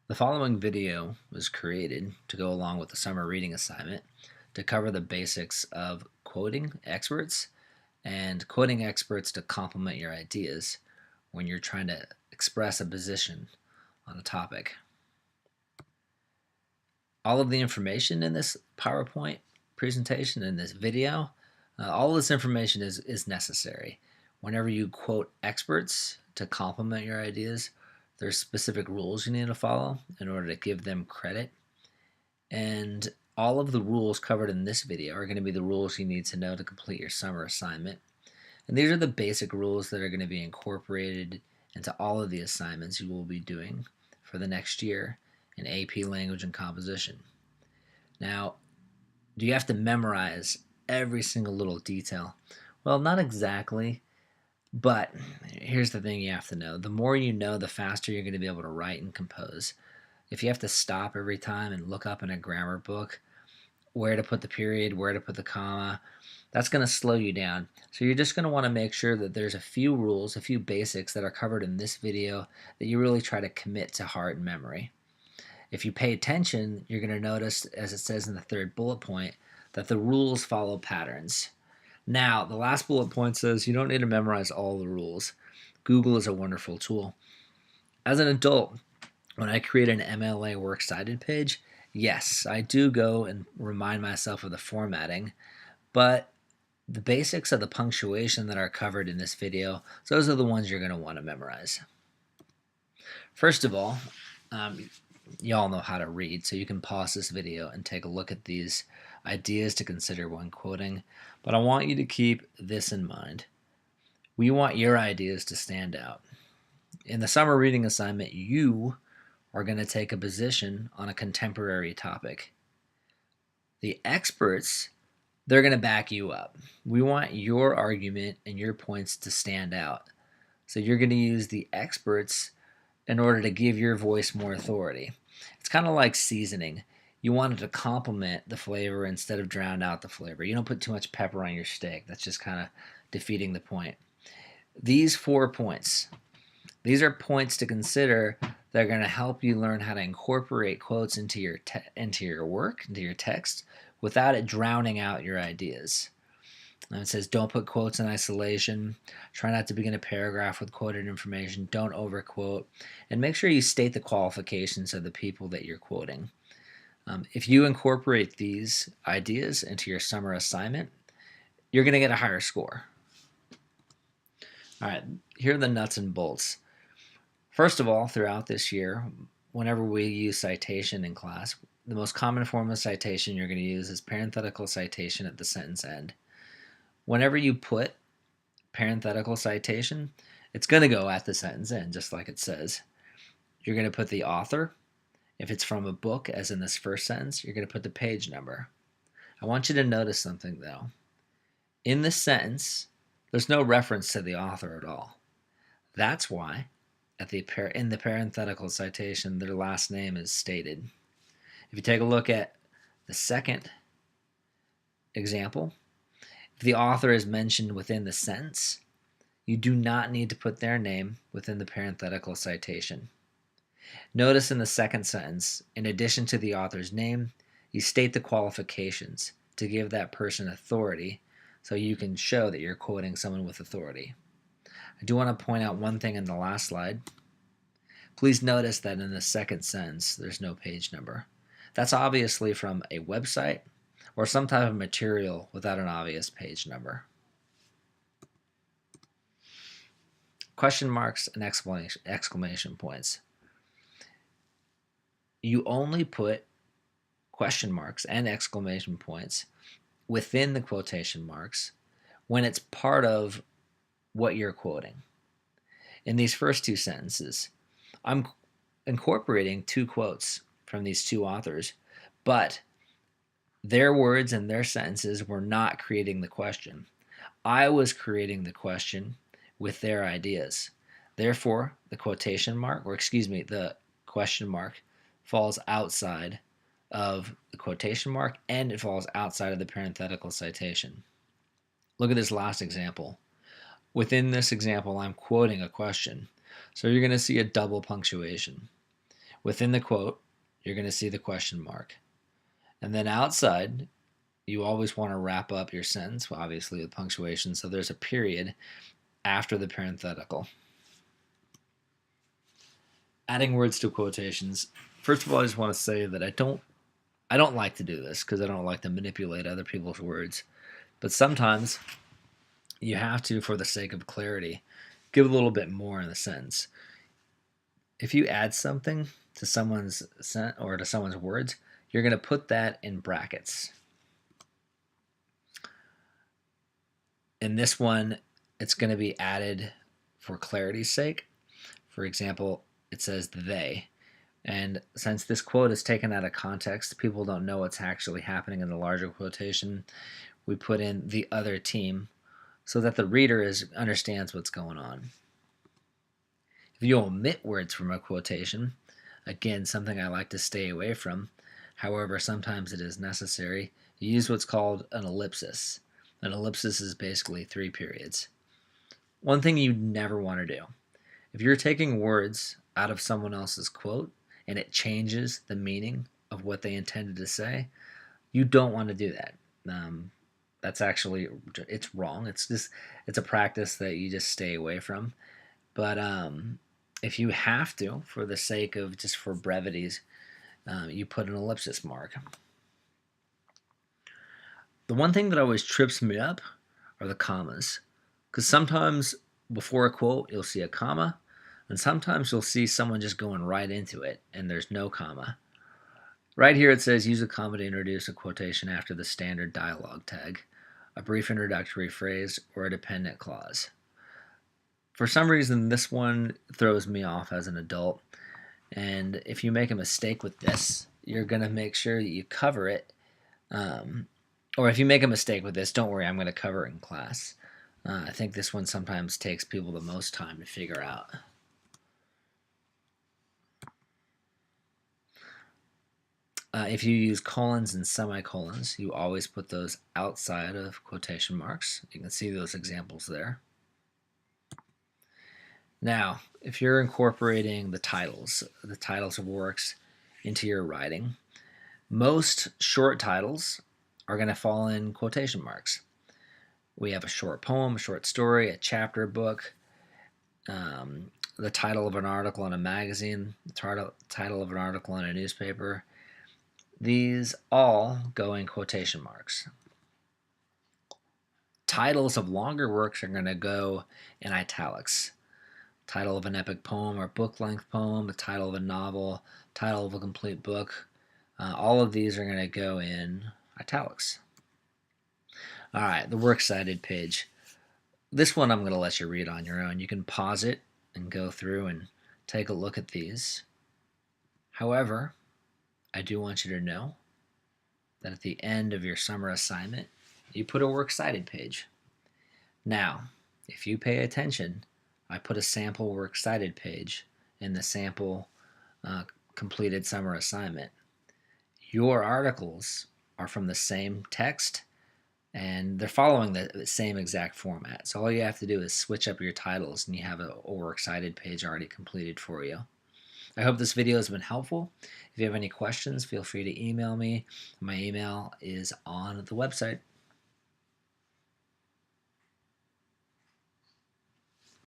The following video was created to go along with the summer reading assignment to cover the basics of quoting experts and quoting experts to complement your ideas when you're trying to express a position on a topic. All of the information in this PowerPoint presentation, in this video, all this information is necessary. Whenever you quote experts to complement your ideas, there's specific rules you need to follow in order to give them credit. And all of the rules covered in this video are going to be the rules you need to know to complete your summer assignment. And these are the basic rules that are going to be incorporated into all of the assignments you will be doing for the next year in AP Language and Composition. Now, do you have to memorize every single little detail? Well, not exactly. But here's the thing you have to know. The more you know, the faster you're going to be able to write and compose. If you have to stop every time and look up in a grammar book where to put the period, where to put the comma, that's going to slow you down. So you're just going to want to make sure that there's a few rules, a few basics that are covered in this video that you really try to commit to heart and memory. If you pay attention, you're going to notice, as it says in the third bullet point, that the rules follow patterns. Now, the last bullet point says you don't need to memorize all the rules. Google is a wonderful tool. As an adult, when I create an MLA Works Cited page, yes, I do go and remind myself of the formatting, but the basics of the punctuation that are covered in this video, those are the ones you're going to want to memorize. First of all, you all know how to read, so you can pause this video and take a look at these ideas to consider when quoting, but I want you to keep this in mind. We want your ideas to stand out. In the summer reading assignment, you are going to take a position on a contemporary topic. The experts, they're going to back you up. We want your argument and your points to stand out. So you're going to use the experts in order to give your voice more authority. It's kind of like seasoning. You want it to complement the flavor instead of drown out the flavor. You don't put too much pepper on your steak. That's just kind of defeating the point. These 4 points, these are points to consider that are going to help you learn how to incorporate quotes into your work, into your text, without it drowning out your ideas. And it says don't put quotes in isolation. Try not to begin a paragraph with quoted information. Don't overquote. And make sure you state the qualifications of the people that you're quoting. If you incorporate these ideas into your summer assignment, you're going to get a higher score. All right, here are the nuts and bolts. First of all, throughout this year, whenever we use citation in class, the most common form of citation you're going to use is parenthetical citation at the sentence end. Whenever you put parenthetical citation, it's going to go at the sentence end, just like it says. You're going to put the author. If it's from a book, as in this first sentence, you're going to put the page number. I want you to notice something, though. In this sentence, there's no reference to the author at all. That's why in the parenthetical citation, their last name is stated. If you take a look at the second example, if the author is mentioned within the sentence, you do not need to put their name within the parenthetical citation. Notice in the second sentence, in addition to the author's name, you state the qualifications to give that person authority so you can show that you're quoting someone with authority. I do want to point out one thing in the last slide. Please notice that in the second sentence, there's no page number. That's obviously from a website or some type of material without an obvious page number. Question marks and exclamation points. You only put question marks and exclamation points within the quotation marks when it's part of what you're quoting. In these first 2 sentences, I'm incorporating 2 quotes from these 2 authors, but their words and their sentences were not creating the question. I was creating the question with their ideas. Therefore, the question mark falls outside of the quotation mark, and it falls outside of the parenthetical citation. Look at this last example. Within this example, I'm quoting a question. So you're going to see a double punctuation. Within the quote, you're going to see the question mark. And then outside, you always want to wrap up your sentence, obviously with punctuation, so there's a period after the parenthetical. Adding words to quotations. First of all, I just want to say that I don't like to do this because I don't like to manipulate other people's words. But sometimes you have to, for the sake of clarity, give a little bit more in the sentence. If you add something to someone's or to someone's words, you're going to put that in brackets. In this one, it's going to be added for clarity's sake. For example, it says they. And since this quote is taken out of context, people don't know what's actually happening in the larger quotation, we put in the other team so that the reader understands what's going on. If you omit words from a quotation, again, something I like to stay away from, however, sometimes it is necessary, you use what's called an ellipsis. An ellipsis is basically 3 periods. One thing you never want to do, if you're taking words out of someone else's quote and it changes the meaning of what they intended to say, you don't want to do that. That's actually, it's wrong. It's a practice that you just stay away from. But if you have to, for the sake of just for brevities, you put an ellipsis mark. The one thing that always trips me up are the commas, because sometimes before a quote you'll see a comma, and sometimes you'll see someone just going right into it and there's no comma. Right here it says use a comma to introduce a quotation after the standard dialogue tag, a brief introductory phrase, or a dependent clause. For some reason, this one throws me off as an adult, and if you make a mistake with this, you're going to make sure that you cover it. Or if you make a mistake with this, don't worry, I'm going to cover it in class. I think this one sometimes takes people the most time to figure out. If you use colons and semicolons, you always put those outside of quotation marks. You can see those examples there. Now, if you're incorporating the titles of works into your writing, most short titles are going to fall in quotation marks. We have a short poem, a short story, a chapter book, the title of an article in a magazine, the title of an article in a newspaper. These all go in quotation marks. Titles of longer works are going to go in italics. Title of an epic poem or book-length poem, the title of a novel, title of a complete book. All of these are going to go in italics. All right, the works cited page. This one I'm going to let you read on your own. You can pause it and go through and take a look at these. However, I do want you to know that at the end of your summer assignment, you put a works cited page. Now, if you pay attention, I put a sample works cited page in the sample completed summer assignment. Your articles are from the same text and they're following the same exact format. So all you have to do is switch up your titles and you have a works cited page already completed for you. I hope this video has been helpful. If you have any questions, feel free to email me. My email is on the website.